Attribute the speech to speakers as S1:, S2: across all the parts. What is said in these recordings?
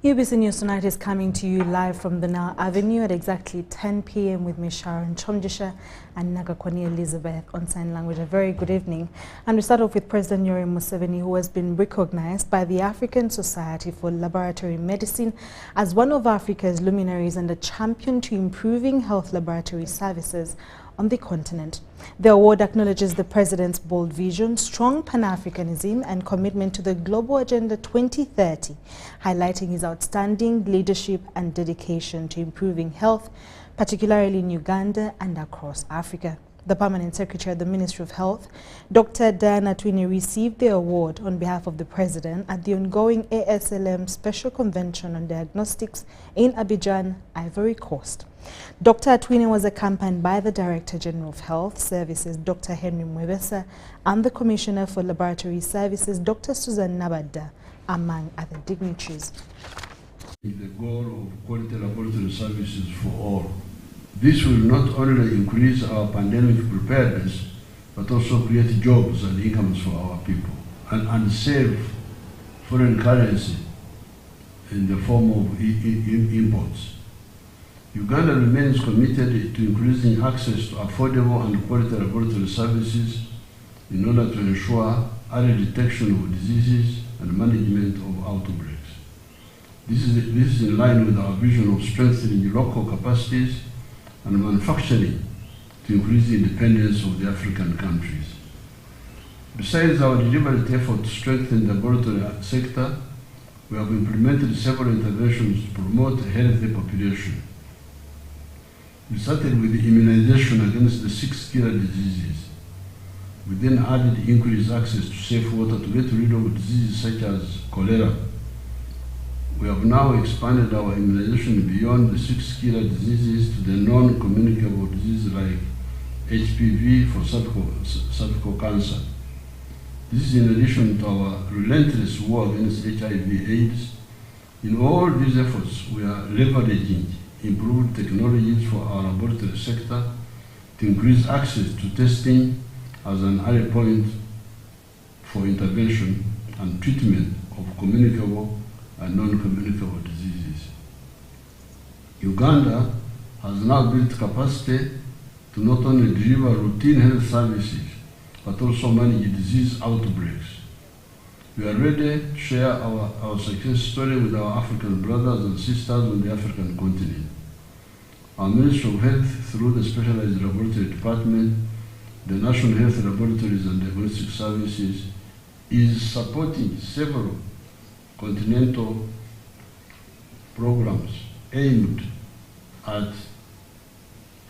S1: UBC News Tonight is coming to you live from the Nile Avenue at exactly 10 p.m. with me, Sharon Kyomugisha, and Nagakwani Elizabeth on sign language. A very good evening. And we start off with President Yoweri Museveni, who has been recognized by the African Society for Laboratory Medicine as one of Africa's luminaries and a champion to improving health laboratory services on the continent. The award acknowledges the President's bold vision, strong Pan-Africanism and commitment to the Global Agenda 2030, highlighting his outstanding leadership and dedication to improving health, particularly in Uganda and across Africa. The Permanent Secretary of the Ministry of Health, Dr. Diana Twine, received the award on behalf of the President at the ongoing ASLM Special Convention on Diagnostics in Abidjan, Ivory Coast. Dr. Twine was accompanied by the Director General of Health Services, Dr. Henry Mwebesa, and the Commissioner for Laboratory Services, Dr. Susan Nabada, among other dignitaries.
S2: The goal of quality laboratory services for all. This will not only increase our pandemic preparedness, but also create jobs and incomes for our people and save foreign currency in the form of imports. Uganda remains committed to increasing access to affordable and quality laboratory services in order to ensure early detection of diseases and management of outbreaks. This is in line with our vision of strengthening local capacities and manufacturing to increase the independence of the African countries. Besides our deliberate effort to strengthen the laboratory sector, we have implemented several interventions to promote a healthy population. We started with the immunization against the 6 killer diseases. We then added increased access to safe water to get rid of diseases such as cholera. We have now expanded our immunization beyond the 6 killer diseases to the non-communicable diseases like HPV for cervical cancer. This is in addition to our relentless war against HIV/AIDS. In all these efforts, we are leveraging improved technologies for our laboratory sector to increase access to testing as an early point for intervention and treatment of communicable and non-communicable diseases. Uganda has now built capacity to not only deliver routine health services, but also manage disease outbreaks. We are ready to share our success story with our African brothers and sisters on the African continent. Our Ministry of Health, through the Specialized Laboratory Department, the National Health Laboratories and Diagnostic Services, is supporting several continental programs aimed at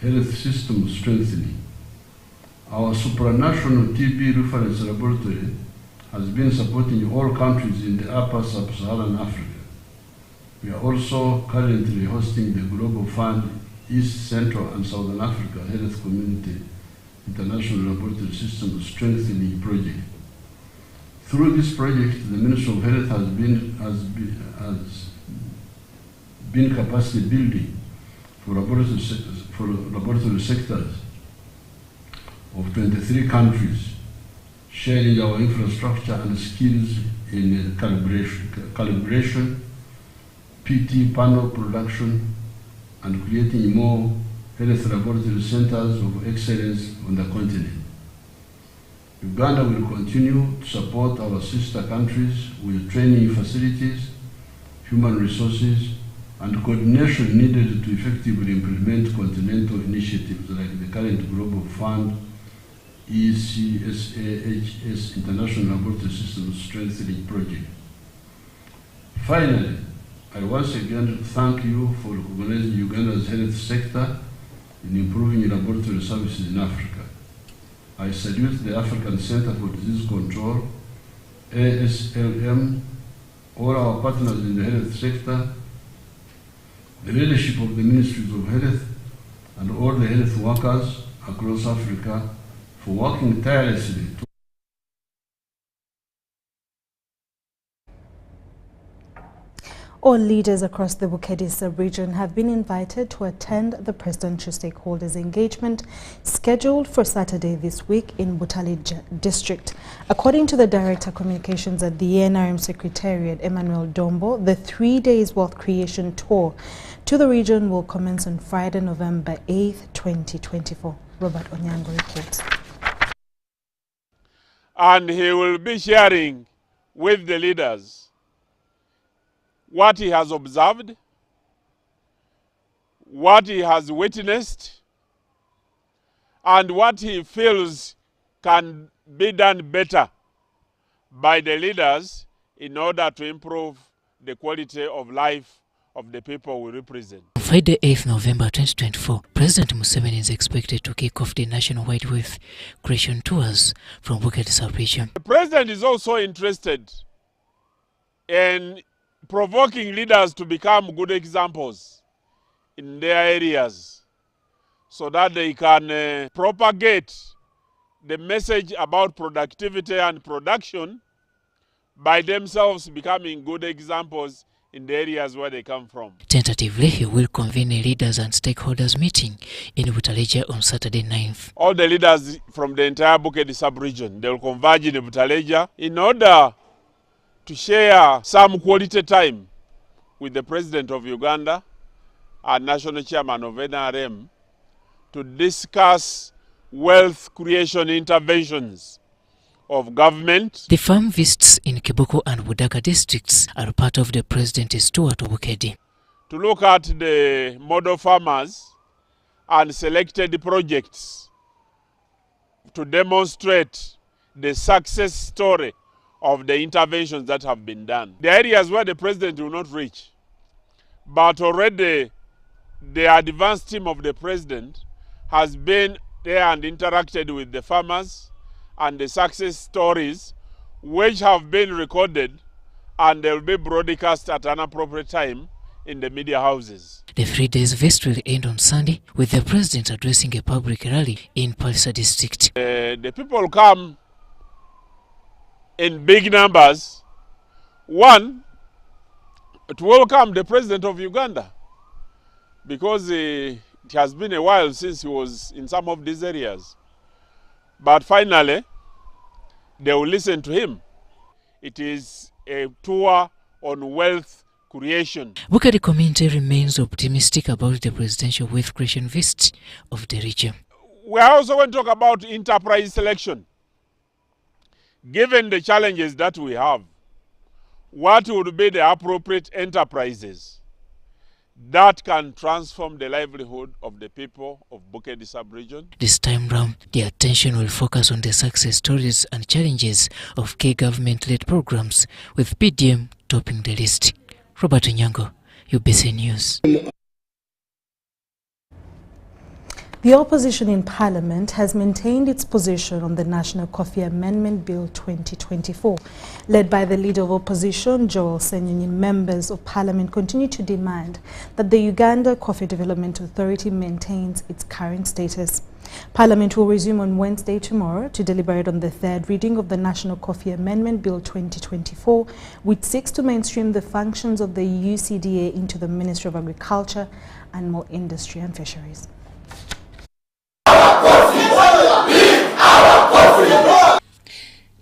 S2: health system strengthening. Our supranational TB reference laboratory has been supporting all countries in the upper sub-Saharan Africa. We are also currently hosting the Global Fund East, Central and Southern Africa Health Community International Laboratory System Strengthening Project. Through this project, the Ministry of Health has been capacity building for laboratory sectors of 23 countries, sharing our infrastructure and skills in calibration, PT panel production, and creating more health laboratory centers of excellence on the continent. Uganda will continue to support our sister countries with training facilities, human resources, and coordination needed to effectively implement continental initiatives like the current Global Fund ECSAHS International Laboratory Systems Strengthening Project. Finally, I once again thank you for recognizing Uganda's health sector in improving laboratory services in Africa. I salute the African Center for Disease Control, ASLM, all our partners in the health sector, the leadership of the Ministries of Health, and all the health workers across Africa for working tirelessly to
S1: All leaders across the Bukedde sub-region have been invited to attend the Presidential Stakeholders Engagement scheduled for Saturday this week in Butali District. According to the Director of Communications at the NRM Secretariat, Emmanuel Dombo, the 3 days wealth creation tour to the region will commence on Friday, November 8th, 2024. Robert Onyango reports.
S3: And he will be sharing with the leaders what he has observed, what he has witnessed, and what he feels can be done better by the leaders in order to improve the quality of life of the people we represent.
S4: On Friday, 8th November 2024, President Museveni is expected to kick off the nationwide wealth creation tours from Bukedde sub-region.
S3: The president is also interested in provoking leaders to become good examples in their areas so that they can propagate the message about productivity and production by themselves becoming good examples in the areas where they come from.
S4: Tentatively, he will convene a leaders and stakeholders meeting in Butaleja on Saturday 9th.
S3: All the leaders from the entire Bukedde sub-region, they will converge in Butaleja in order to share some quality time with the President of Uganda and National Chairman of NRM to discuss wealth creation interventions of government.
S4: The farm visits in Kibuku and Budaka districts are part of the President's tour to Bukedde.
S3: To look at the model farmers and selected projects to demonstrate the success story of the interventions that have been done. The areas where the president will not reach, but already the advanced team of the president has been there and interacted with the farmers and the success stories which have been recorded, and they will be broadcast at an appropriate time in the media houses.
S4: The 3 days visit will end on Sunday with the president addressing a public rally in Palisa district.
S3: The people come in big numbers. One, to welcome the president of Uganda, because it has been a while since he was in some of these areas. But finally, they will listen to him. It is a tour on wealth creation.
S4: Bukedde community remains optimistic about the presidential wealth creation visit of the region.
S3: We are also going to talk about enterprise selection. Given the challenges that we have, what would be the appropriate enterprises that can transform the livelihood of the people of Bukedde sub-region?
S4: This time round, the attention will focus on the success stories and challenges of key government-led programs, with PDM topping the list. Robert Onyango, UBC News.
S1: The opposition in Parliament has maintained its position on the National Coffee Amendment Bill 2024. Led by the Leader of Opposition, Joel Senyonyi, members of Parliament continue to demand that the Uganda Coffee Development Authority maintains its current status. Parliament will resume on Wednesday tomorrow to deliberate on the third reading of the National Coffee Amendment Bill 2024, which seeks to mainstream the functions of the UCDA into the Ministry of Agriculture, Animal Industry and Fisheries.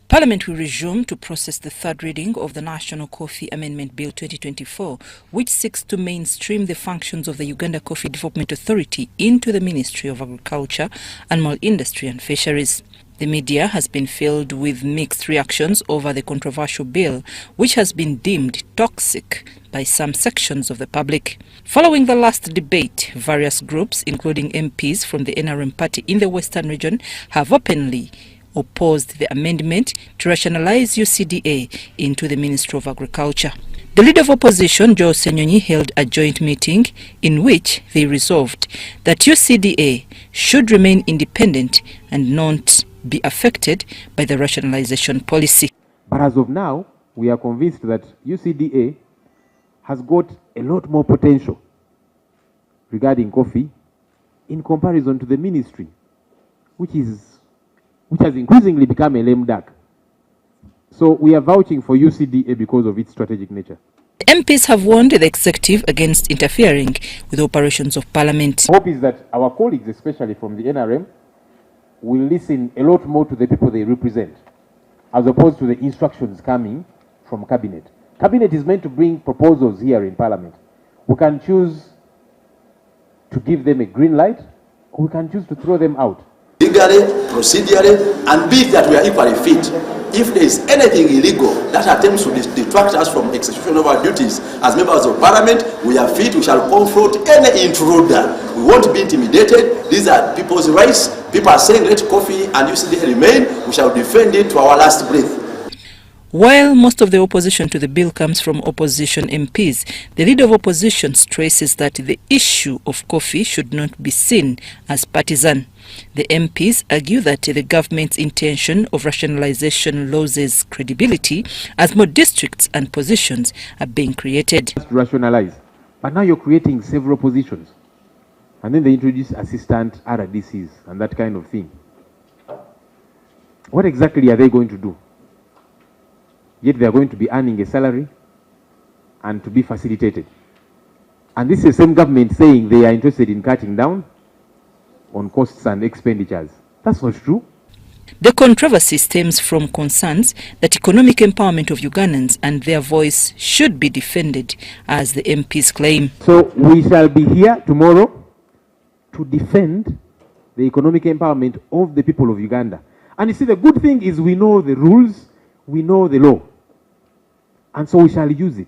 S5: Parliament will resume to process the third reading of the National Coffee Amendment Bill 2024, which seeks to mainstream the functions of the Uganda Coffee Development Authority into the Ministry of Agriculture, Animal Industry and Fisheries. The media has been filled with mixed reactions over the controversial bill, which has been deemed toxic by some sections of the public. Following the last debate, various groups, including MPs from the NRM party in the Western region, have openly opposed the amendment to rationalize UCDA into the Ministry of Agriculture. The Leader of Opposition, Joel Senyonyi, held a joint meeting in which they resolved that UCDA should remain independent and not be affected by the rationalization policy.
S6: But as of now, we are convinced that UCDA has got a lot more potential regarding coffee in comparison to the ministry, which has increasingly become a lame duck. So we are vouching for UCDA because of its strategic nature.
S5: MPs have warned the executive against interfering with the operations of Parliament.
S6: Hope is that our colleagues, especially from the NRM, will listen a lot more to the people they represent, as opposed to the instructions coming from Cabinet. Cabinet is meant to bring proposals here in Parliament. We can choose to give them a green light, or we can choose to throw them out.
S7: Legally, procedurally, and be that we are equally fit. If there is anything illegal that attempts to detract us from execution of our duties as members of Parliament, we are fit, we shall confront any intruder. We won't be intimidated. These are people's rights. People are saying let coffee and UCD remain. We shall defend it to our last breath.
S5: While most of the opposition to the bill comes from opposition MPs, the leader of opposition stresses that the issue of coffee should not be seen as partisan. The MPs argue that the government's intention of rationalization loses credibility as more districts and positions are being created.
S6: Rationalize. But now you're creating several positions. And then they introduce assistant RDCs and that kind of thing. What exactly are they going to do? Yet they are going to be earning a salary and to be facilitated. And this is the same government saying they are interested in cutting down on costs and expenditures. That's not true.
S5: The controversy stems from concerns that economic empowerment of Ugandans and their voice should be defended, as the MPs claim.
S6: So we shall be here tomorrow to defend the economic empowerment of the people of Uganda. And you see, the good thing is we know the rules, we know the law, and so we shall use it.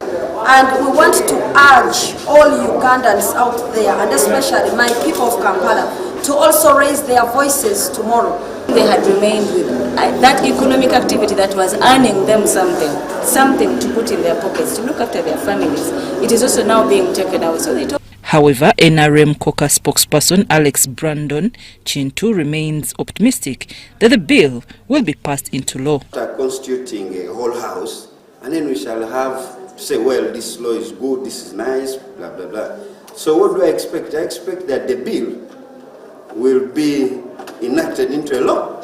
S8: And we want to urge all Ugandans out there, and especially my people of Kampala, to also raise their voices tomorrow.
S9: They had remained with that economic activity that was earning them something to put in their pockets, to look after their families. It is also now being taken out. So they talk.
S5: However, NRM caucus spokesperson Alex Brandon Chintu remains optimistic that the bill will be passed into law.
S10: Constituting a whole house, and then we shall have to say, well, this law is good, this is nice, blah, blah, blah. So what do I expect? I expect that the bill will be enacted into a law.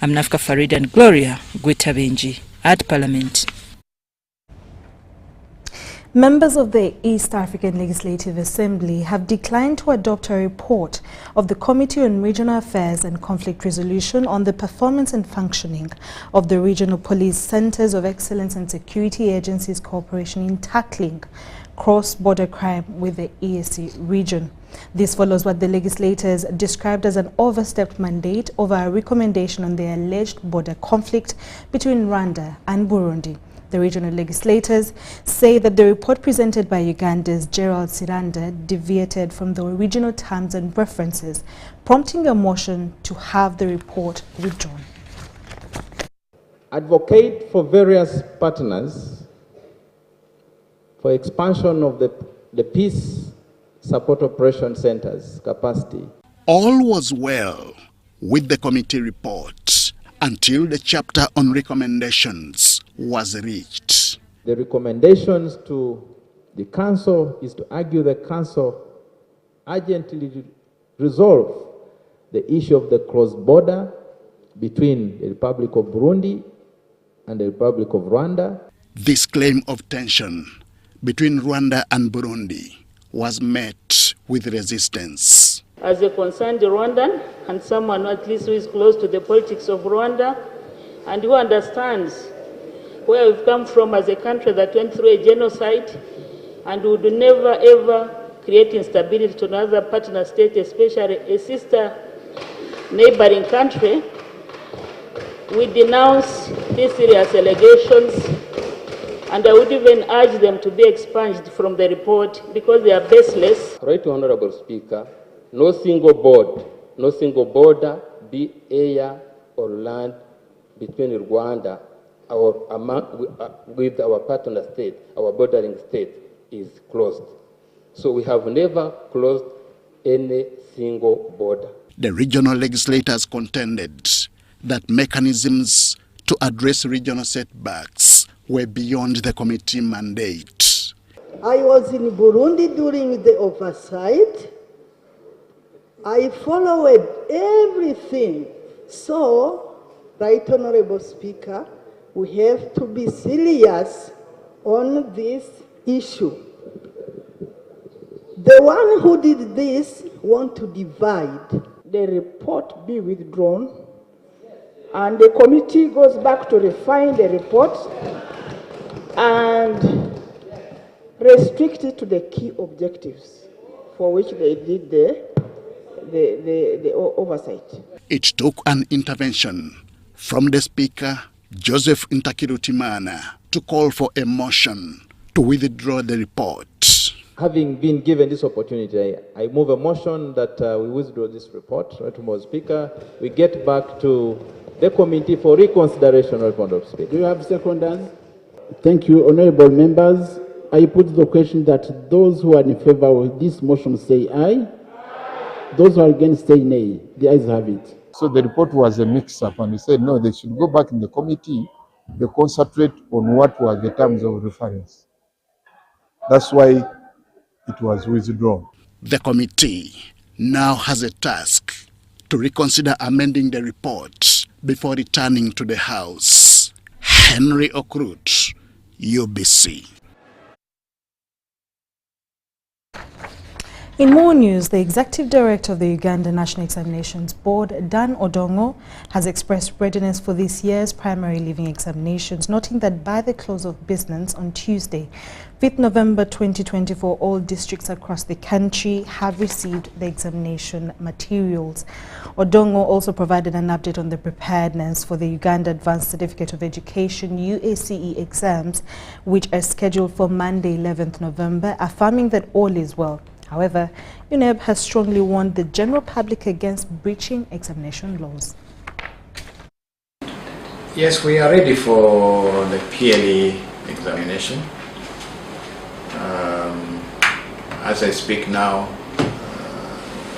S5: I'm Nafka Farid and Gloria Gwetabenji at Parliament.
S1: Members of the East African Legislative Assembly have declined to adopt a report of the Committee on Regional Affairs and Conflict Resolution on the performance and functioning of the Regional Police Centers of Excellence and Security Agencies cooperation in tackling cross-border crime with the EAC region. This follows what the legislators described as an overstepped mandate over a recommendation on the alleged border conflict between Rwanda and Burundi. The regional legislators say that the report presented by Uganda's Gerald Siranda deviated from the original terms and references, prompting a motion to have the report withdrawn.
S11: Advocate for various partners for expansion of the peace support operation centers capacity.
S12: All was well with the committee report until the chapter on recommendations was reached.
S11: The recommendations to the Council is to argue the Council urgently resolve the issue of the cross-border between the Republic of Burundi and the Republic of Rwanda.
S12: This claim of tension between Rwanda and Burundi was met with resistance.
S13: As a concerned Rwandan and someone at least who is close to the politics of Rwanda and who understands where we've come from as a country that went through a genocide and would never ever create instability to another partner state, especially a sister neighboring country, we denounce these serious allegations, and I would even urge them to be expunged from the report because they are baseless.
S11: Right, Honorable Speaker, no single border, be air or land, between Rwanda with our partner state, our bordering state, is closed. So we have never closed any single border.
S12: The regional legislators contended that mechanisms to address regional setbacks were beyond the committee mandate.
S14: I was in Burundi during the oversight. I followed everything. So, Right Honorable Speaker, we have to be serious on this issue. The one who did this want to divide. The report be withdrawn, and the committee goes back to refine the report and restrict it to the key objectives for which they did the oversight.
S12: It took an intervention from the Speaker, Joseph Ntakirutimana, to call for a motion to withdraw the report.
S11: Having been given this opportunity, I move a motion that we withdraw this report. Honorable Speaker, we get back to the committee for reconsideration. Honorable Speaker.
S15: Do you have seconders? Thank you, honorable members. I put the question that those who are in favor of this motion say aye. Those who are against say nay. The ayes have it.
S16: So the report was a mix-up, and we said no, they should go back in the committee, they concentrate on what were the terms of reference. That's why it was withdrawn.
S12: The committee now has a task to reconsider amending the report before returning to the House. Henry Okrut, UBC.
S1: In more news, the Executive Director of the Uganda National Examinations Board, Dan Odongo, has expressed readiness for this year's primary leaving examinations, noting that by the close of business on Tuesday, 5th November 2024, all districts across the country have received the examination materials. Odongo also provided an update on the preparedness for the Uganda Advanced Certificate of Education UACE exams, which are scheduled for Monday 11th November, affirming that all is well. However, UNEB has strongly warned the general public against breaching examination laws.
S17: Yes, we are ready for the PLE examination. As I speak now,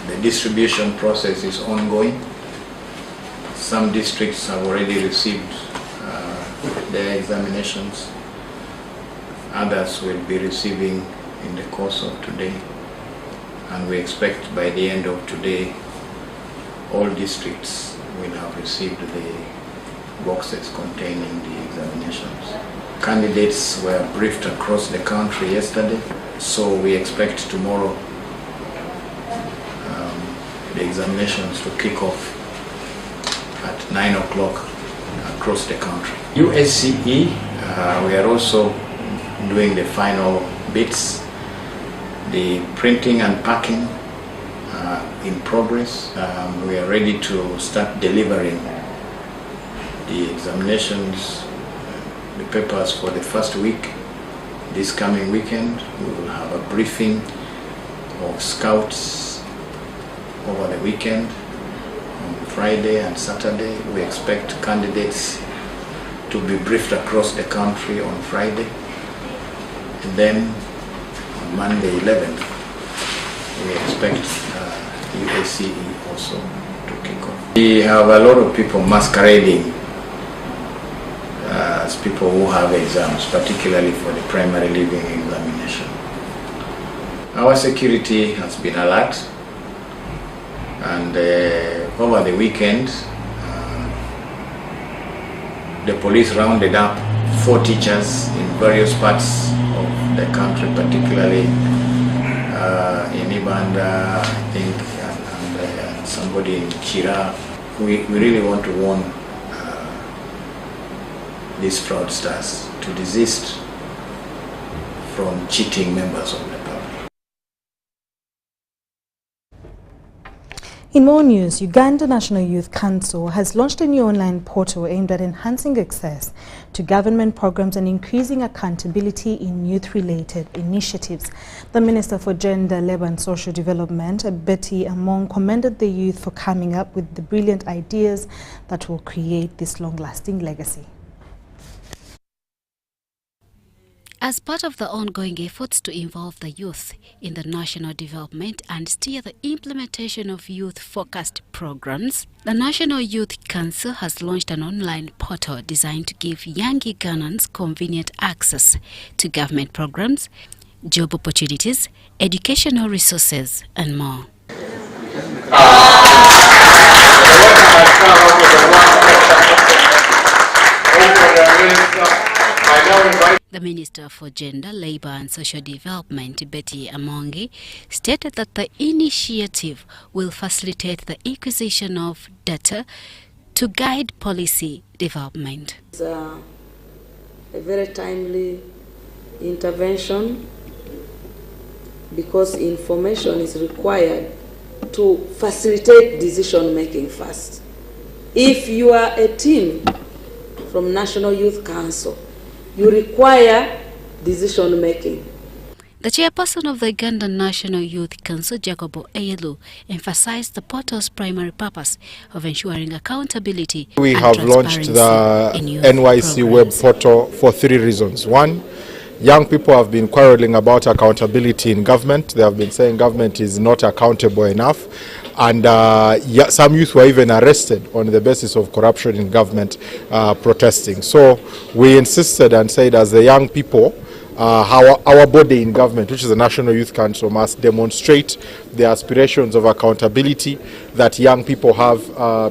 S17: the distribution process is ongoing. Some districts have already received their examinations. Others will be receiving in the course of today. And we expect by the end of today, all districts will have received the boxes containing the examinations. Candidates were briefed across the country yesterday, so we expect tomorrow the examinations to kick off at 9 o'clock across the country. USCE, we are also doing the final bits. The printing and packing in progress. We are ready to start delivering the examinations, the papers for the first week. This coming weekend, we will have a briefing of scouts over the weekend. On Friday and Saturday, we expect candidates to be briefed across the country on Friday. And then Monday 11th, we expect UACE also to kick off. We have a lot of people masquerading as people who have exams, particularly for the primary leaving examination. Our security has been alert, and over the weekend, the police rounded up 4 teachers in various parts of the country, particularly in Ibanda, I think, and somebody in Chira. We really want to warn these fraudsters to desist from cheating members of the public.
S1: In more news, Uganda National Youth Council has launched a new online portal aimed at enhancing access to government programs and increasing accountability in youth-related initiatives. The Minister for Gender, Labour and Social Development, Betty Among, commended the youth for coming up with the brilliant ideas that will create this long-lasting legacy.
S18: As part of the ongoing efforts to involve the youth in the national development and steer the implementation of youth-focused programs, the National Youth Council has launched an online portal designed to give young Ugandans convenient access to government programs, job opportunities, educational resources, and more. The Minister for Gender, Labour and Social Development, Betty Amongi, stated that the initiative will facilitate the acquisition of data to guide policy development.
S19: It's a very timely intervention because information is required to facilitate decision making first. If you are a team from National Youth Council, you require decision making.
S18: The chairperson of the Ugandan National Youth Council, Jacobo Eyelu, emphasized the portal's primary purpose of ensuring accountability.
S20: We
S18: and
S20: have launched the NYC web portal for 3 reasons. One, young people have been quarreling about accountability in government. They have been saying government is not accountable enough. And some youth were even arrested on the basis of corruption in government protesting. So we insisted and said, as the young people, our body in government, which is the National Youth Council, must demonstrate the aspirations of accountability that young people have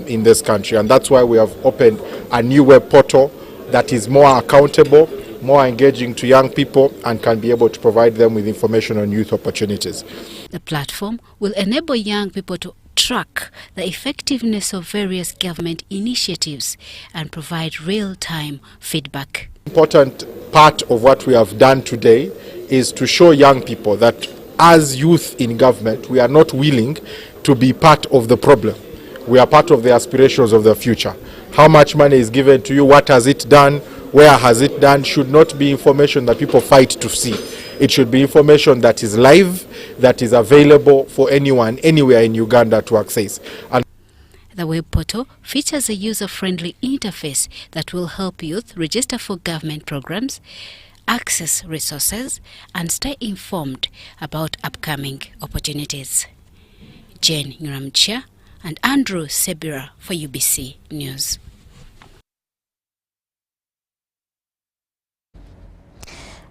S20: in this country. And that's why we have opened a new web portal that is more accountable, more engaging to young people, and can be able to provide them with information on youth opportunities.
S18: The platform will enable young people to track the effectiveness of various government initiatives and provide real-time feedback.
S20: Important part of what we have done today is to show young people that as youth in government, we are not willing to be part of the problem. We are part of the aspirations of the future. How much money is given to you, what has it done, where has it done, should not be information that people fight to see. It should be information that is live, that is available for anyone, anywhere in Uganda to access. And
S18: the web portal features a user-friendly interface that will help youth register for government programs, access resources, and stay informed about upcoming opportunities. Jane Nguramcha and Andrew Sebira for UBC News.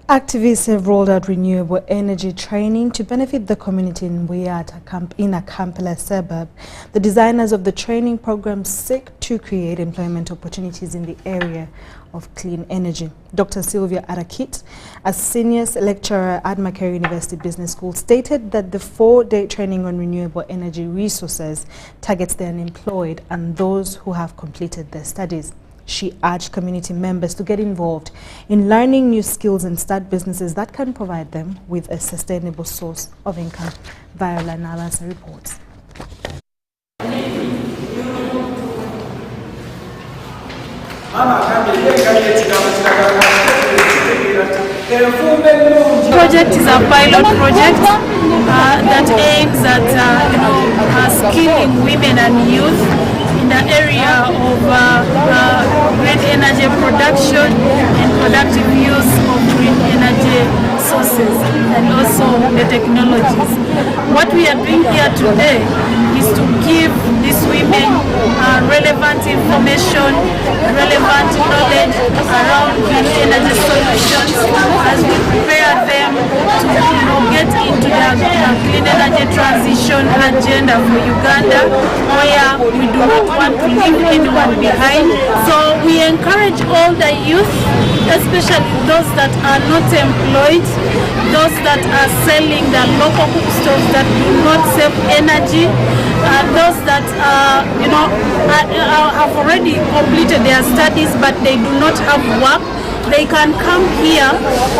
S1: Activists have rolled out renewable energy training to benefit the community in Buyata, in a Kampala suburb. The designers of the training program seek to create employment opportunities in the area of clean energy. Dr. Sylvia Arakit, a senior lecturer at Makerere University Business School, stated that the 4-day training on renewable energy resources targets the unemployed and those who have completed their studies. She urged community members to get involved in learning new skills and start businesses that can provide them with a sustainable source of income. Viola Nalasa reports.
S21: Project is a pilot project that aims at skilling women and youth in the area of green energy production and productive use of green energy sources and also the technologies. What we are doing here today is to give these women relevant information, relevant knowledge around green energy solutions as we prepare them to get into the clean energy transition agenda for Uganda, where we do not want to leave anyone behind. So we encourage all the youth, especially those that are not employed, those that are selling the local cookstoves that do not save energy, those that have already completed their studies but they do not have work. They can come here,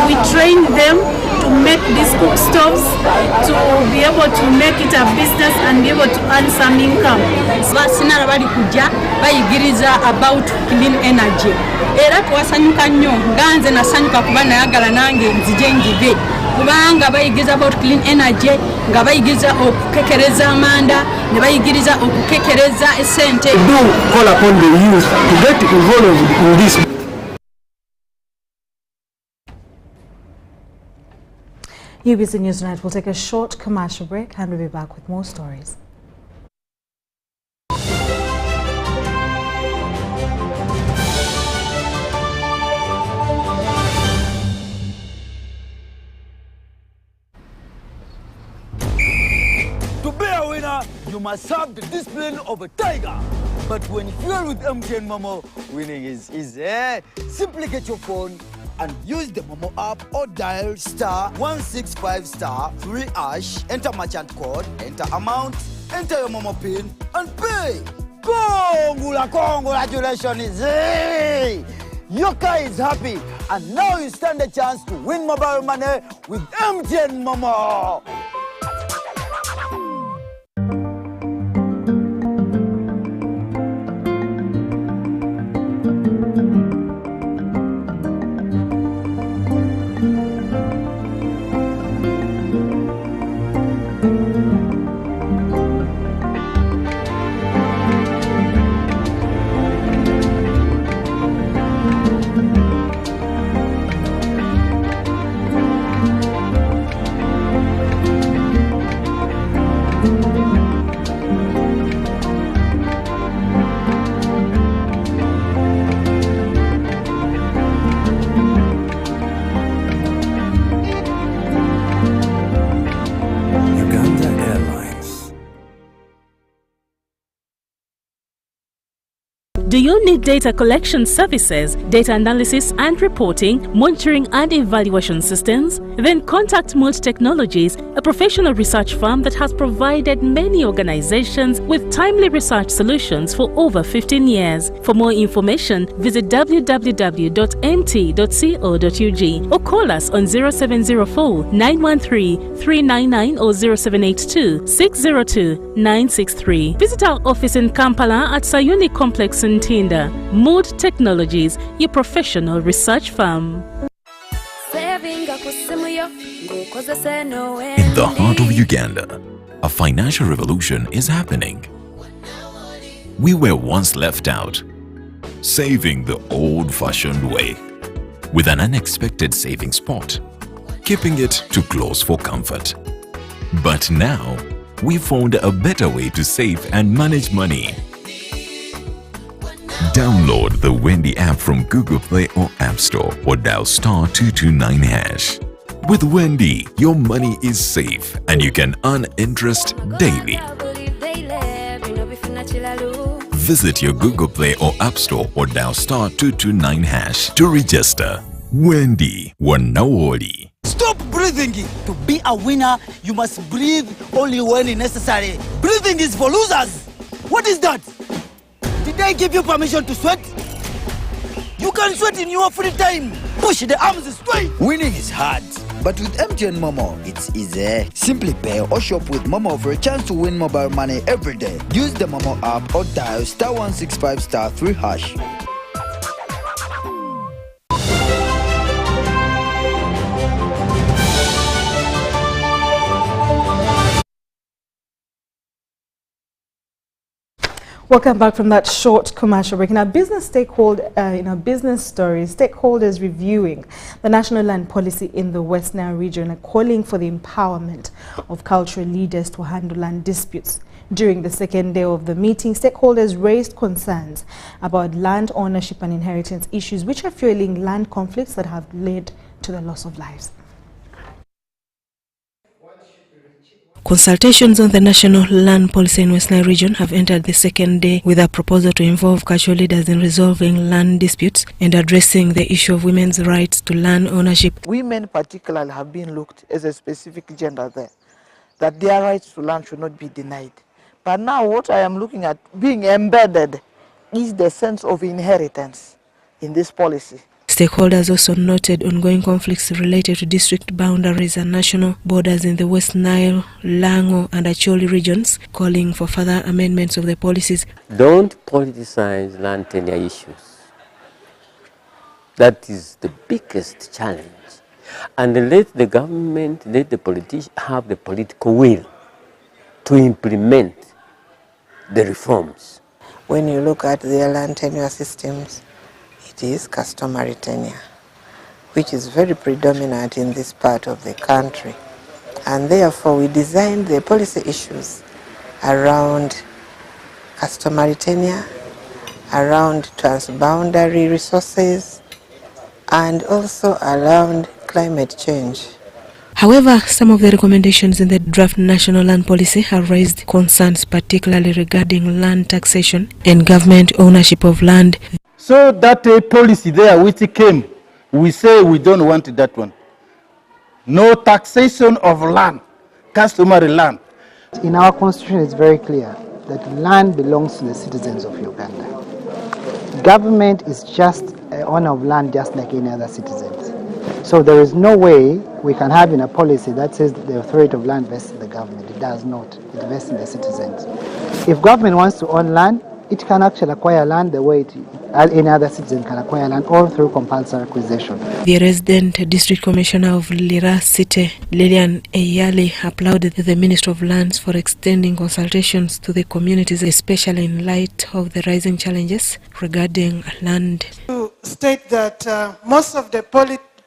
S21: we train them to make these cook stoves, to be able to make it a business and be able to earn some income.
S22: Basinara bali kujja bayigiriza about clean energy. Era twasanyuka nnyo nganze nasanyuka kuba nayagala nange nzije njive. Kubanga bayigiriza about clean energy, nga bayigiriza okukekereza amanda, ne bayigiriza okukekereza esente.
S23: Do call upon the youth to get involved in this.
S1: UBC News Tonight will take a short commercial break and we'll be back with more stories.
S24: To be a winner, you must have the discipline of a tiger. But when fueled with MTN Momo, winning is easy. Simply get your phone, and use the Momo app or dial *165*3#, enter merchant code, enter amount, enter your Momo PIN, and pay. Congratulations! Hey! Your car is happy, and now you stand a chance to win mobile money with MTN Momo.
S2: Do you need data collection services, data analysis and reporting, monitoring and evaluation systems? Then contact Mold Technologies, a professional research firm that has provided many organizations with timely research solutions for over 15 years. For more information, visit www.mt.co.ug or call us on 0704 913 399 or 0782 602 963. Visit our office in Kampala at Sayuni Complex in Tinda. Mood Technologies, your professional research firm.
S3: In the heart of Uganda, a financial revolution is happening. We were once left out, saving the old-fashioned way, with an unexpected saving spot, keeping it too close for comfort. But now, we found a better way to save and manage money. Download the Wendy app from Google Play or App Store or dial *229#. With Wendy, your money is safe and you can earn interest daily. Visit your Google Play or App Store or dial *229# to register. Wendy, Wanawoli.
S24: Stop breathing. To be a winner, you must breathe only when necessary. Breathing is for losers. What is that? Did I give you permission to sweat? You can sweat in your free time. Push the arms straight. Winning is hard, but with MTN Momo, it's easy. Simply pay or shop with Momo for a chance to win mobile money every day. Use the Momo app or dial *165*3#.
S1: Welcome back from that short commercial break. In our business stories, stakeholders reviewing the national land policy in the West Nile region are calling for the empowerment of cultural leaders to handle land disputes. During the second day of the meeting, stakeholders raised concerns about land ownership and inheritance issues, which are fueling land conflicts that have led to the loss of lives.
S4: Consultations on the national land policy in West Nile region have entered the second day with a proposal to involve cultural leaders in resolving land disputes and addressing the issue of women's rights to land ownership.
S7: Women particularly have been looked as a specific gender there, that their rights to land should not be denied. But now what I am looking at being embedded is the sense of inheritance in this policy.
S4: Stakeholders also noted ongoing conflicts related to district boundaries and national borders in the West Nile, Lango and Acholi regions, calling for further amendments of the policies.
S25: Don't politicize land tenure issues. That is the biggest challenge. And let the government, let the politicians have the political will to implement the reforms.
S7: When you look at the land tenure systems, it is customary tenure, which is very predominant in this part of the country. And therefore we designed the policy issues around customary tenure, around transboundary resources, and also around climate change.
S4: However, some of the recommendations in the draft national land policy have raised concerns, particularly regarding land taxation and government ownership of land.
S23: So that a policy there which came We say we don't want that one. No taxation of land, customary land.
S5: In our constitution, it's very clear that land belongs to the citizens of Uganda. Government is just an owner of land just like any other citizens. So there is no way we can have in a policy that says the authority of land vests in the government. It does not. It vests in the citizens. If government wants to own land, it can actually acquire land the way any other citizen can acquire land, or through compulsory acquisition.
S4: The resident district commissioner of Lira City, Lilian Eyali, applauded the Minister of Lands for extending consultations to the communities, especially in light of the rising challenges regarding land.
S6: To state that most of the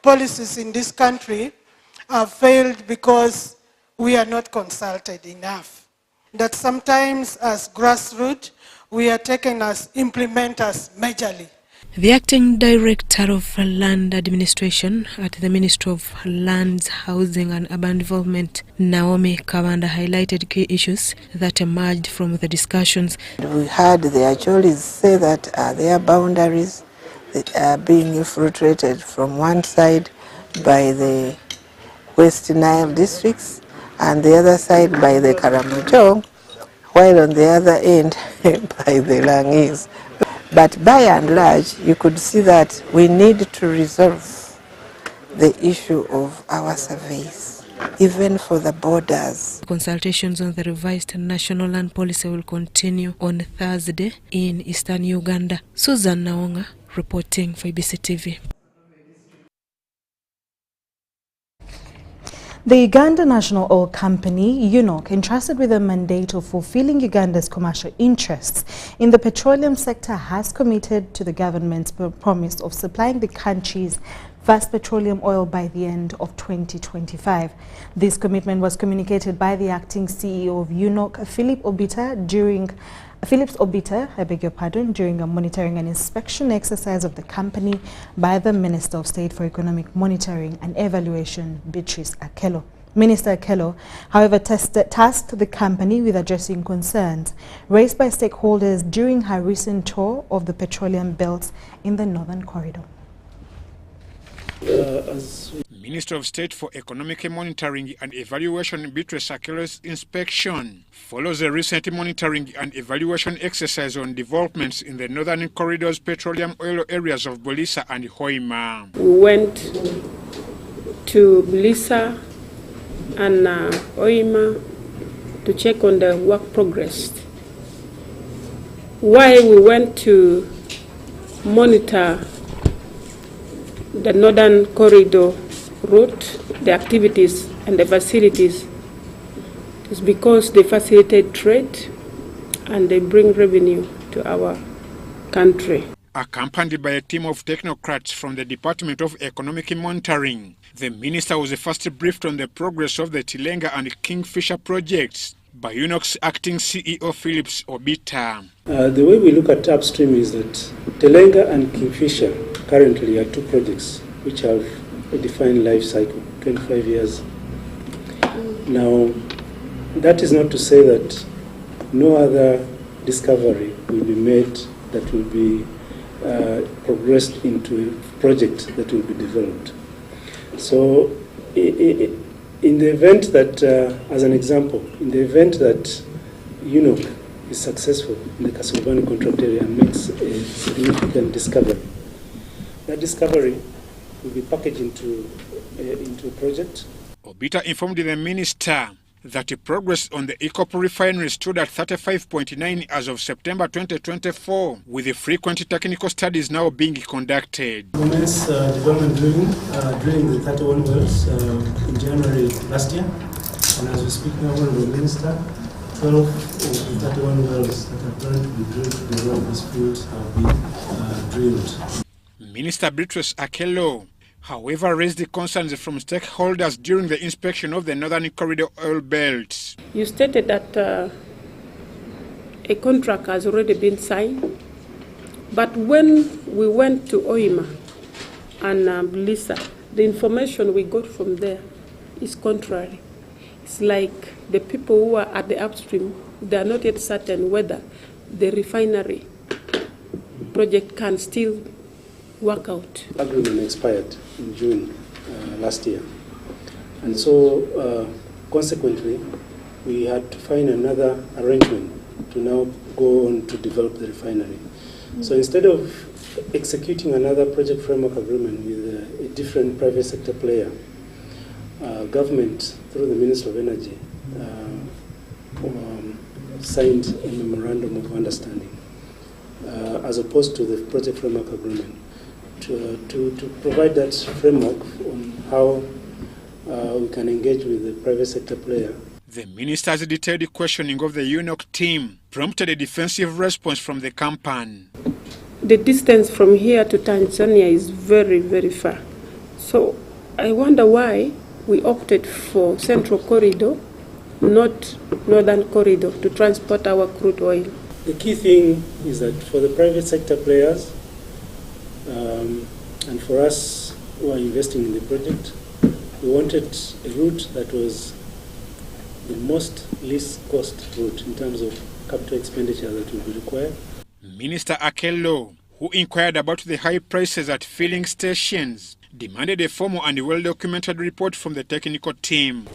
S6: policies in this country have failed because we are not consulted enough. That sometimes as grassroots, we are taken as implementers majorly.
S4: The acting director of land administration at the Ministry of Lands, Housing and Urban Development, Naomi Kawanda, highlighted key issues that emerged from the discussions.
S7: We heard the Acholis say that their boundaries are being infiltrated from one side by the West Nile districts and the other side by the Karamojong, while on the other end by the Langese. But by and large, you could see that we need to resolve the issue of our surveys, even for the borders.
S4: Consultations on the revised national land policy will continue on Thursday in eastern Uganda. Susan Naonga reporting for ABC TV.
S1: The Uganda National Oil Company, UNOC, entrusted with a mandate of fulfilling Uganda's commercial interests in the petroleum sector, has committed to the government's promise of supplying the country's vast petroleum oil by the end of 2025. This commitment was communicated by the acting CEO of UNOC, Philips Obita, during a monitoring and inspection exercise of the company by the Minister of State for Economic Monitoring and Evaluation, Beatrice Akello. Minister Akello, however, tasked the company with addressing concerns raised by stakeholders during her recent tour of the petroleum belts in the Northern Corridor.
S8: Minister of State for Economic Monitoring and Evaluation, Beatrice Akello's inspection follows a recent monitoring and evaluation exercise on developments in the Northern Corridor's petroleum oil areas of Bulisa and Hoima.
S9: We went to Bulisa and Hoima to check on the work progress. Why we went to monitor the Northern Corridor route, the activities and the facilities, is because they facilitate trade and they bring revenue to our country.
S8: Accompanied by a team of technocrats from the Department of Economic Monitoring, the minister was first briefed on the progress of the Tilenga and Kingfisher projects by UNOC's acting CEO Philips Obita.
S10: The way we look at upstream is that Tilenga and Kingfisher currently are two projects which have a defined life cycle, 25 years. Now, that is not to say that no other discovery will be made that will be progressed into a project that will be developed. So, in the event that, as an example, in the event that UNOC is successful in the Kasarani contract area and makes a significant discovery, that discovery will be packaged into a project.
S8: Obita informed the minister that the progress on the ECOP refinery stood at 35.9 as of September 2024, with the frequent technical studies now being conducted.
S26: Commenced development drilling the 31 wells in January last year, and as we speak now, the minister, 12 of the 31 wells that are planned to be drilled to develop this field have been drilled.
S8: Minister Beatrice Akello, however, raised the concerns from stakeholders during the inspection of the Northern Corridor oil belts.
S9: You stated that a contract has already been signed, but when we went to Hoima and Bulisa, the information we got from there is contrary. It's like the people who are at the upstream, they are not yet certain whether the refinery project can still work out.
S10: Agreement expired in June last year. And so, consequently, we had to find another arrangement to now go on to develop the refinery. So instead of executing another project framework agreement with a different private sector player, government, through the Minister of Energy, signed a memorandum of understanding as opposed to the project framework agreement to provide that framework on how we can engage with the private sector player.
S8: The minister's detailed questioning of the UNOC team prompted a defensive response from the company.
S9: The distance from here to Tanzania is very, very far. So I wonder why we opted for Central Corridor, not Northern Corridor, to transport our crude oil.
S10: The key thing is that for the private sector players and for us who are investing in the project, we wanted a route that was the most least cost route in terms of capital expenditure that will be required.
S8: Minister Akello, who inquired about the high prices at filling stations, demanded a formal and well-documented report from the technical team.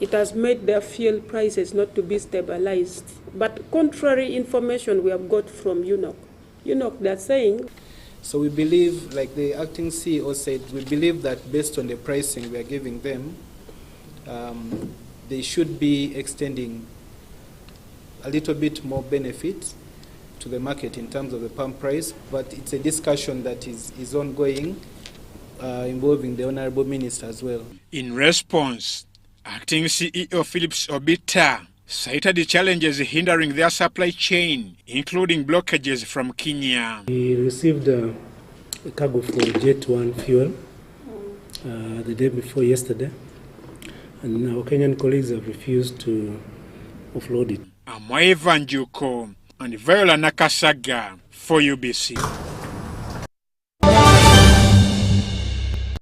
S9: It has made their fuel prices not to be stabilized. But contrary information we have got from UNOC. UNOC, they're saying...
S11: So we believe, like the acting CEO said, we believe that based on the pricing we are giving them, they should be extending a little bit more benefit to the market in terms of the pump price, but it's a discussion that is ongoing, involving the Honorable Minister as well.
S8: In response, Acting CEO Phillips Obita cited the challenges hindering their supply chain, including blockages from Kenya.
S10: We received a cargo for Jet 1 fuel the day before yesterday, and our Kenyan colleagues have refused to offload it.
S8: Amaiva Njuko and Viola Nakasaga for UBC.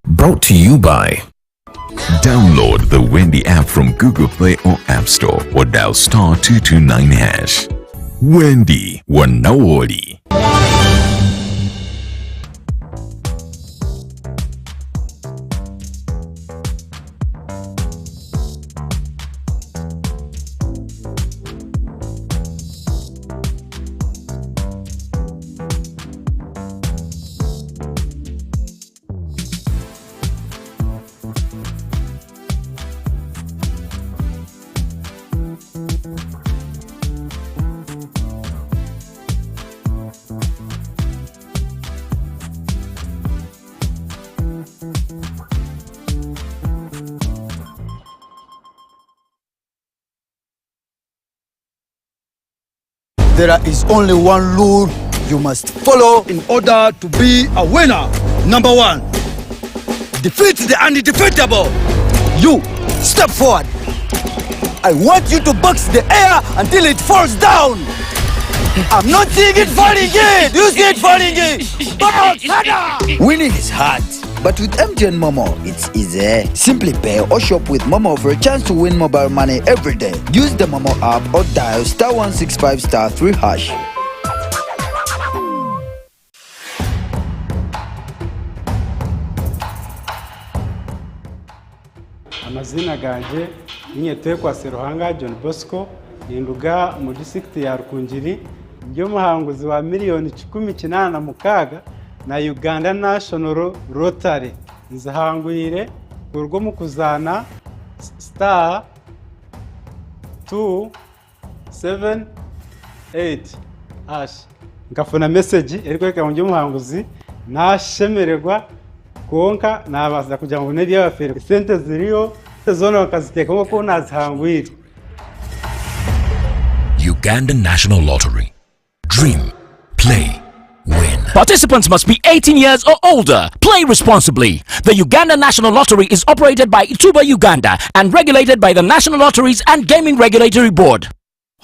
S3: Brought to you by download the Wendy app from Google Play or App Store or dial *229#. Wendy Wanawoli.
S24: There is only one rule you must follow in order to be a winner. Number 1, defeat the undefeatable. You, step forward. I want you to box the air until it falls down. I'm not seeing it falling in. You see it falling in. Box, harder.
S12: Winning is hard, but with MTN Momo, it's easy. Simply pay or shop with Momo for a chance to win mobile money every day. Use the Momo app or dial *165*3#.
S13: Amazina ganje Ninyetekwa Seruhanga John Bosco Induga mu district ya Rukungiri ndio muhanguzi wa miliyoni 18 na Uganda National Rotary nzahangwire urwo mu kuzana *278# ngafuna message erikweka ndio muhanguzi nashemererwa konka nabaza kugira ngo ne byabafere sente ziriyo zona bakaziteka ko nazihangwire.
S14: Uganda National Lottery. Dream, play, win. Participants must be 18 years or older. Play responsibly. The Uganda National Lottery is operated by Ituba Uganda and regulated by the National Lotteries and Gaming Regulatory Board.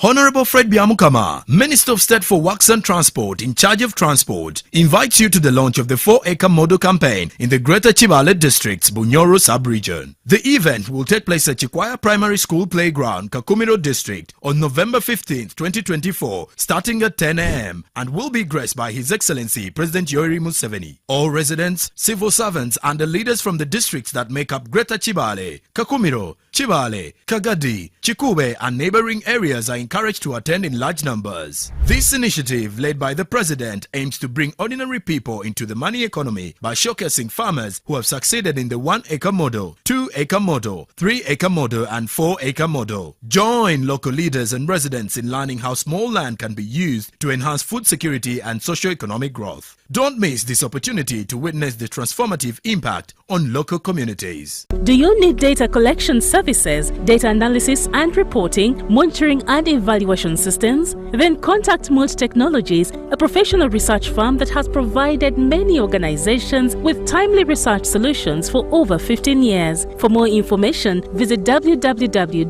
S15: Honorable Fred Biamukama, Minister of State for Works and Transport in charge of transport, invites you to the launch of the 4-acre model campaign in the Greater Chibale District's Bunyoro sub-region. The event will take place at Chikwaya Primary School Playground, Kakumiro District on November 15, 2024, starting at 10 a.m. and will be graced by His Excellency President Yoweri Museveni. All residents, civil servants and the leaders from the districts that make up Greater Chibale, Kakumiro, Chibale, Kagadi, Chikube and neighboring areas are encouraged to attend in large numbers. This initiative, led by the President, aims to bring ordinary people into the money economy by showcasing farmers who have succeeded in the 1-acre model, 2-acre model, 3-acre model and 4-acre model. Join local leaders and residents in learning how small land can be used to enhance food security and socio-economic growth. Don't miss this opportunity to witness the transformative impact on local communities.
S2: Do you need data collection services, data analysis and reporting, monitoring and evaluation systems? Then contact Mulch Technologies, a professional research firm that has provided many organizations with timely research solutions for over 15 years. For more information, visit www.mt.co.ug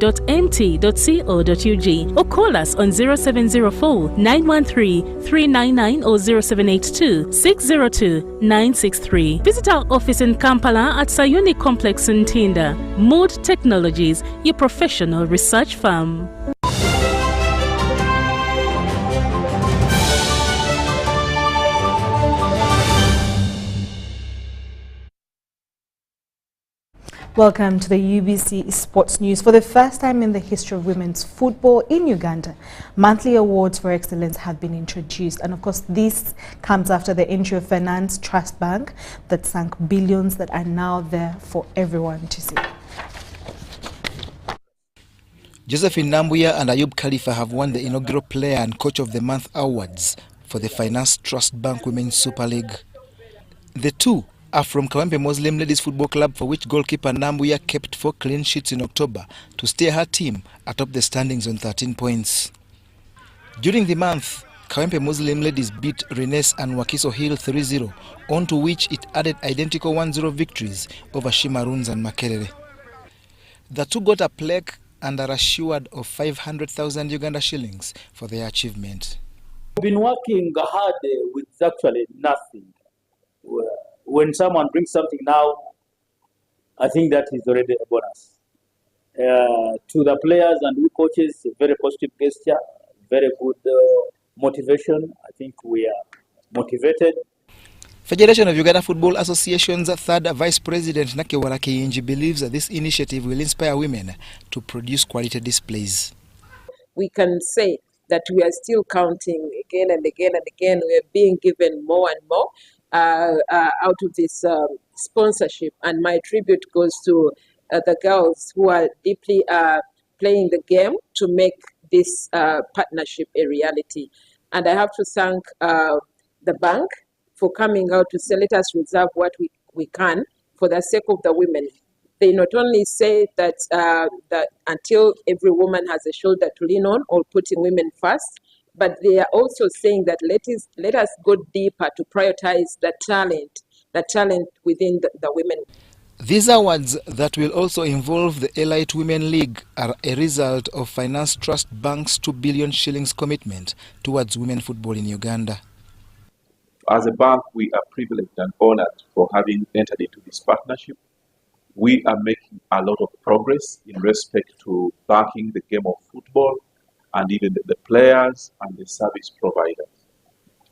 S2: or call us on 0704 913 399 or 0782 602 963. Visit our office in Kampala at Sayuni Complex in Tinda. Mulch Technologies, your professional research firm.
S1: Welcome to the UBC Sports News. For the first time in the history of women's football in Uganda, monthly awards for excellence have been introduced. And of course, this comes after the entry of Finance Trust Bank that sank billions that are now there for everyone to see.
S16: Josephine Nambuya and Ayub Khalifa have won the inaugural Player and Coach of the Month awards for the Finance Trust Bank Women's Super League. The two are from Kawempe Muslim Ladies Football Club, for which goalkeeper Nambuya kept 4 clean sheets in October to steer her team atop the standings on 13 points. During the month, Kawempe Muslim Ladies beat Rennes and Wakiso Hill 3-0, on to which it added identical 1-0 victories over Shimaruns and Makerere. The two got a plaque and are assured of 500,000 Uganda shillings for their achievement.
S17: We've been working hard with actually nothing. When someone brings something now, I think that is already a bonus. To the players and we coaches, a very positive gesture, very good motivation. I think we are motivated.
S16: Federation of Uganda Football Association's third Vice President Nakewala Kiyinji believes that this initiative will inspire women to produce quality displays.
S18: We can say that we are still counting again and again and again. We are being given more and more out of this sponsorship, and my tribute goes to the girls who are deeply playing the game to make this partnership a reality. And I have to thank the bank for coming out to say, let us reserve what we can for the sake of the women. They not only say that that until every woman has a shoulder to lean on, or putting women first, but they are also saying that let us go deeper to prioritize the talent within the women.
S16: These awards that will also involve the Elite Women League are a result of Finance Trust Bank's 2 billion shillings commitment towards women football in Uganda.
S19: As a bank, we are privileged and honored for having entered into this partnership. We are making a lot of progress in respect to backing the game of football and even the players and the service providers.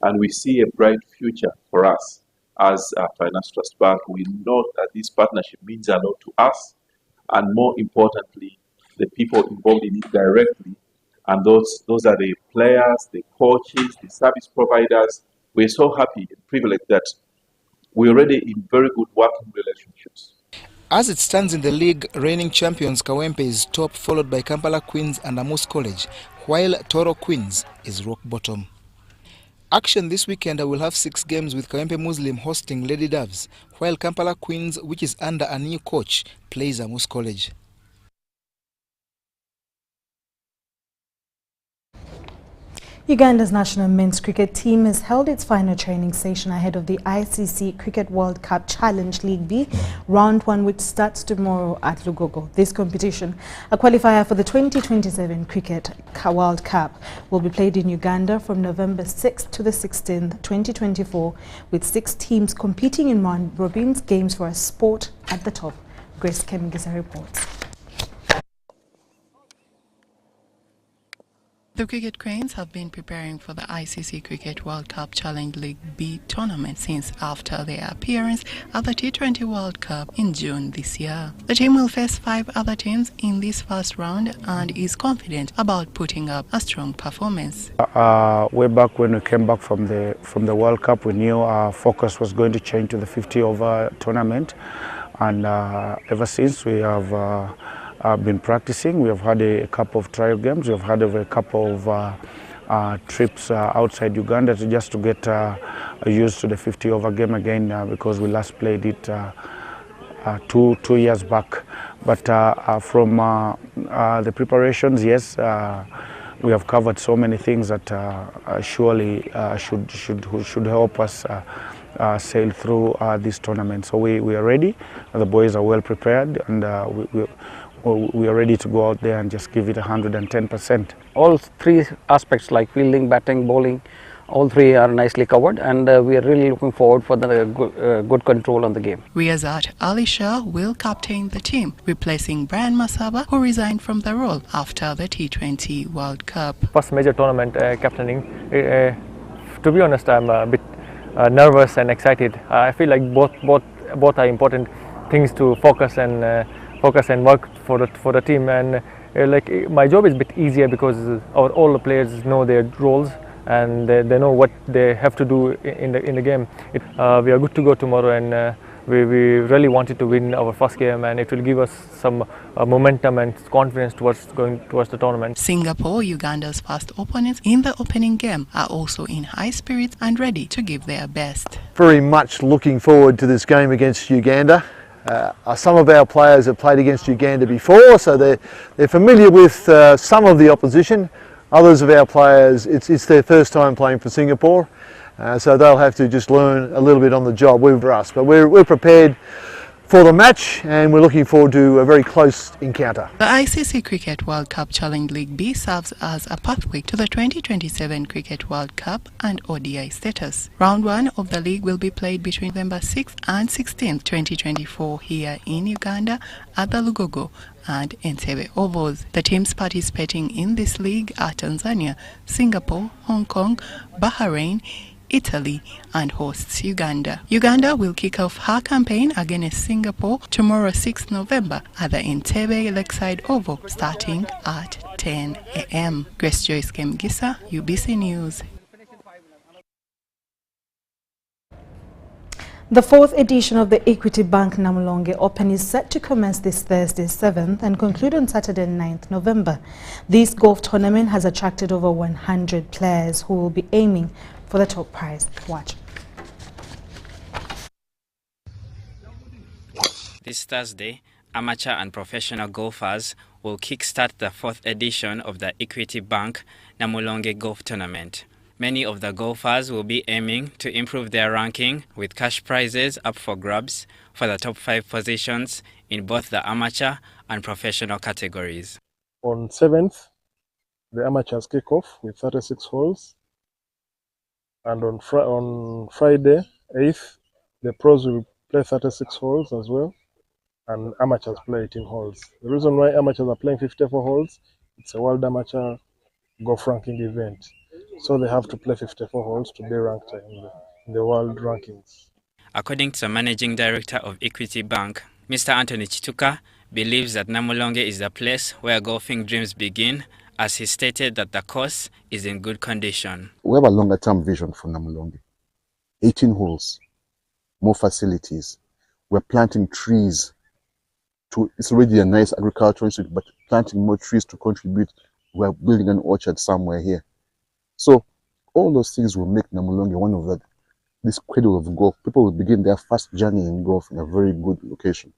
S19: And we see a bright future for us as a Finance Trust Bank. We know that this partnership means a lot to us, and more importantly, the people involved in it directly. And those are the players, the coaches, the service providers. We're so happy and privileged that we're already in very good working relationships.
S16: As it stands in the league, reigning champions Kawempe is top, followed by Kampala Queens and Amus College, while Toro Queens is rock bottom. Action this weekend will have 6 games, with Kawempe Muslim hosting Lady Doves, while Kampala Queens, which is under a new coach, plays Amus College.
S1: Uganda's national men's cricket team has held its final training session ahead of the ICC Cricket World Cup Challenge League B, round 1, which starts tomorrow at Lugogo. This competition, a qualifier for the 2027 Cricket World Cup, will be played in Uganda from November 6th to the 16th, 2024, with 6 teams competing in round-robin games for a spot at the top. Grace Kyomugisha reports.
S5: The Cricket Cranes have been preparing for the ICC Cricket World Cup Challenge League B tournament since after their appearance at the T20 World Cup in June this year. The team will face 5 other teams in this first round and is confident about putting up a strong performance.
S20: Way back when we came back from the World Cup, we knew our focus was going to change to the 50-over tournament, and ever since we have been practicing. We have had a couple of trial games. We have had a couple of trips outside Uganda just to get used to the 50-over game again, because we last played it two years back. But from the preparations, yes, we have covered so many things that surely should help us sail through this tournament. So we are ready. The boys are well prepared, and we are ready to go out there and just give it 110%.
S21: All 3 aspects like fielding, batting, bowling, all 3 are nicely covered, and we are really looking forward for the good control on the game.
S5: Riyazat Ali Shah will captain the team, replacing Brian Masaba, who resigned from the role after the T20 World Cup.
S22: First major tournament captaining. To be honest, I'm a bit nervous and excited. I feel like both are important things to focus and work for the team, and like my job is a bit easier because all the players know their roles and they know what they have to do in the game. We are good to go tomorrow, and we really wanted to win our first game, and it will give us some momentum and confidence towards going towards the tournament.
S5: Singapore, Uganda's first opponents in the opening game, are also in high spirits and ready to give their best.
S23: Very much looking forward to this game against Uganda. Some of our players have played against Uganda before, so they're familiar with some of the opposition. Others of our players, it's their first time playing for Singapore, so they'll have to just learn a little bit on the job with us. But we're prepared for the match, and we're looking forward to a very close encounter.
S5: The ICC Cricket World Cup Challenge League B serves as a pathway to the 2027 Cricket World Cup and ODI status. Round 1 of the league will be played between November 6th and 16th, 2024 here in Uganda at the Lugogo and Entebbe Ovals. The teams participating in this league are Tanzania, Singapore, Hong Kong, Bahrain, Italy and hosts Uganda. Uganda will kick off her campaign against Singapore tomorrow 6 November at the Entebbe Lakeside Oval starting at 10 a.m. Grace Joyce Kyomugisha, UBC News.
S1: The 4th edition of the Equity Bank Namulonge Open is set to commence this Thursday 7th and conclude on Saturday 9th November. This golf tournament has attracted over 100 players who will be aiming for the top prize. Watch.
S25: This Thursday, amateur and professional golfers will kickstart the 4th edition of the Equity Bank Namulonge Golf Tournament. Many of the golfers will be aiming to improve their ranking with cash prizes up for grabs for the top 5 positions in both the amateur and professional categories.
S27: On 7th, the amateurs kick off with 36 holes. And on Friday, 8th, the pros will play 36 holes as well, and amateurs play 18 holes. The reason why amateurs are playing 54 holes, it's a World Amateur Golf Ranking event. So they have to play 54 holes to be ranked in the world rankings.
S25: According to the Managing Director of Equity Bank, Mr. Anthony Chituka believes that Namulonge is the place where golfing dreams begin, as he stated that the course is in good condition.
S28: We have a longer term vision for Namulonge. 18 holes, more facilities. We're planting trees. It's already a nice agricultural institute, but planting more trees to contribute. We're building an orchard somewhere here. So all those things will make Namulonge one of this cradle of golf. People will begin their first journey in golf in a very good location.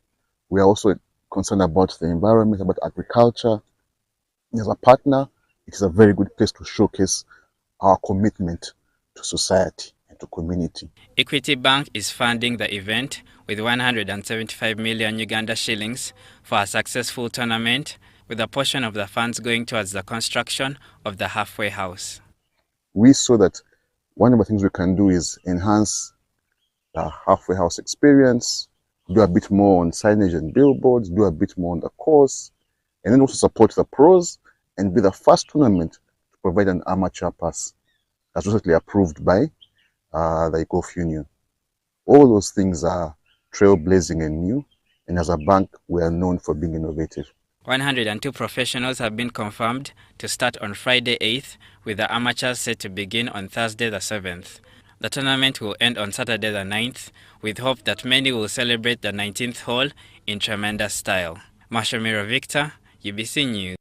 S28: We are also concerned about the environment, about agriculture. As a partner, it is a very good place to showcase our commitment to society and to community.
S25: Equity Bank is funding the event with 175 million Uganda shillings for a successful tournament, with a portion of the funds going towards the construction of the halfway house.
S28: We saw that one of the things we can do is enhance the halfway house experience, do a bit more on signage and billboards, do a bit more on the course, and then also support the pros and be the first tournament to provide an amateur pass, as recently approved by the Golf Union. All those things are trailblazing and new, and as a bank, we are known for being innovative.
S25: 102 professionals have been confirmed to start on Friday 8th, with the amateurs set to begin on Thursday the 7th. The tournament will end on Saturday the 9th, with hope that many will celebrate the 19th hole in tremendous style. Mashomiro Victor, UBC News.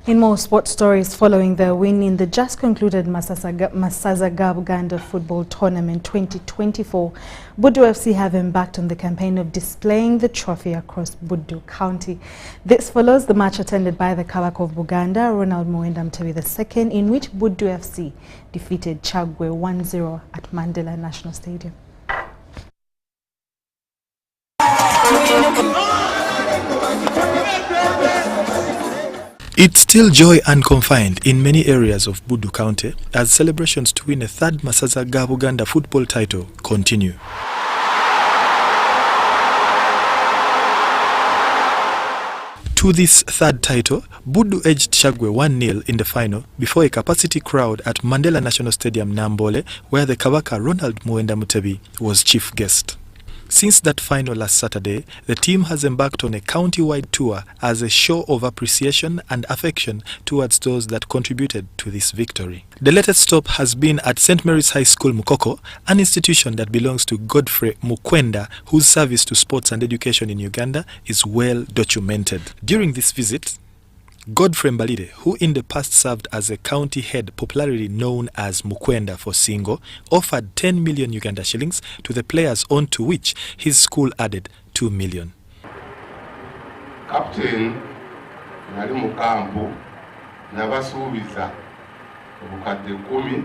S1: In more sports stories, following their win in the just concluded Massaza Uganda Football Tournament 2024, Buddu FC have embarked on the campaign of displaying the trophy across Buddu County. This follows the match attended by the Kabaka of Buganda, Ronald Muwenda Mutebi II, in which Buddu FC defeated Chagwe 1-0 at Mandela National Stadium.
S4: It's still joy unconfined in many areas of Buddu County as celebrations to win a third Massaza Uganda football title continue. To this third title, Buddu edged Chagwe 1-0 in the final before a capacity crowd at Mandela National Stadium, Nambole, where the Kabaka Ronald Muwenda Mutebi was chief guest. Since that final last Saturday, the team has embarked on a county-wide tour as a show of appreciation and affection towards those that contributed to this victory. The latest stop has been at St. Mary's High School, Mukoko, an institution that belongs to Godfrey Mukwenda, whose service to sports and education in Uganda is well documented. During this visit, Godfrey Mbalire, who in the past served as a county head popularly known as Mukwenda for Singo, offered 10 million Uganda shillings to the players, on to which his school added 2 million.
S6: Captain nali mukambu nabasuubiza obukadde 10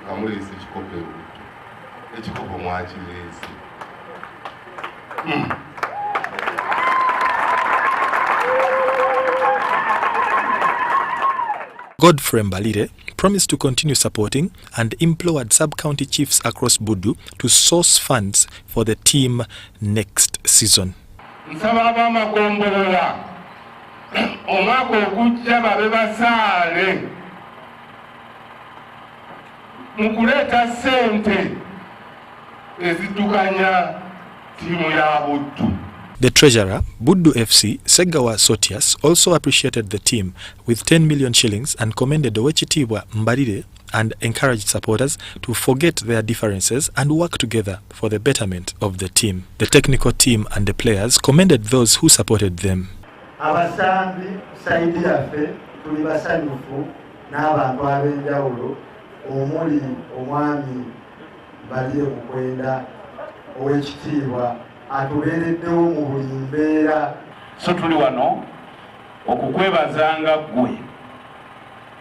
S6: nga muleese ekikopo eruutu ekikopo mwakireese.
S4: Godfrey Mbalire promised to continue supporting and implored sub-county chiefs across Buddu to source funds for the team next season.
S6: Nsaba ab'amagombolola omwaka ogujja babe basaale mu kuleeta ssente eziddukanya ttiimu ya Buddu.
S4: The treasurer, Buddu FC, Segawa Sotias, also appreciated the team with 10 million shillings and commended Owechitibwa Mbalire and encouraged supporters to forget their differences and work together for the betterment of the team. The technical team and the players commended those who supported them.
S7: Abasambi saidi yaffe tuli basanyufu n'abantu ab'enjawulo omuli omwami Mbalire Mukwenda Owekitiibwa atubeereddewo mu buli mbeera.
S6: So tuli wano okukwebazanga ggwe,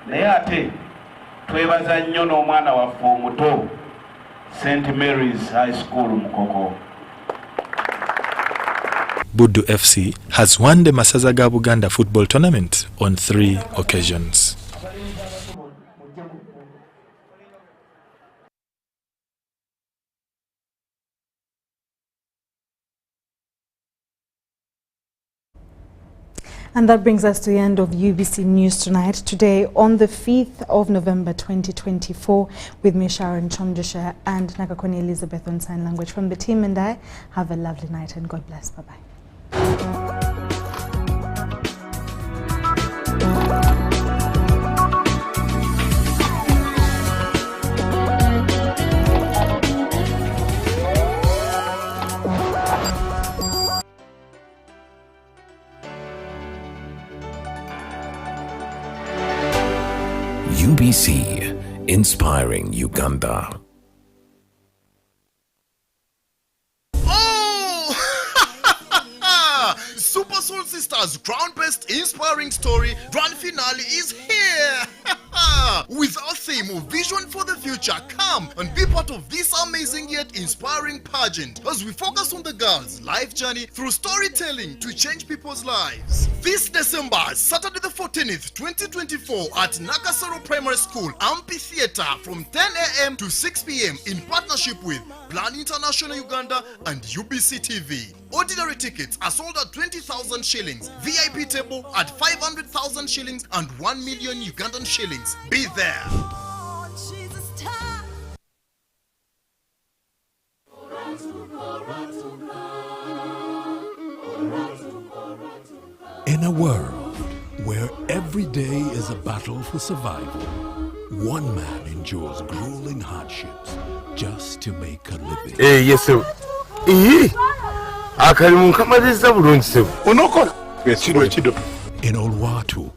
S6: naye ate twebaza nnyo n'omwana waffe omuto St. Mary's High School Mukoko.
S4: Buddu FC has won the Massaza Uganda football tournament on 3 occasions.
S1: And that brings us to the end of UBC News tonight. Today, on the 5th of November 2024, with me, Sharon Kyomugisha, and Nakakoni Elizabeth on Sign Language. From the team and I, have a lovely night and God bless. Bye-bye.
S3: UBC, inspiring Uganda.
S15: Super Soul Sisters ground-based inspired inspiring story grand finale is here. With our theme of Vision for the Future, come and be part of this amazing yet inspiring pageant as we focus on the girls' life journey through storytelling to change people's lives. This December, Saturday the 14th, 2024 at Nakasero Primary School Amphitheatre from 10 a.m. to 6 p.m. in partnership with Plan International Uganda and UBC TV. Ordinary tickets are sold at 20,000 shillings, VIP table at 500,000 shillings and 1 million Ugandan shillings. Be there.
S8: In a world where every day is a battle for survival, one man endures grueling hardships just to make a living.
S9: Yes, sir.
S8: In Oluwatu,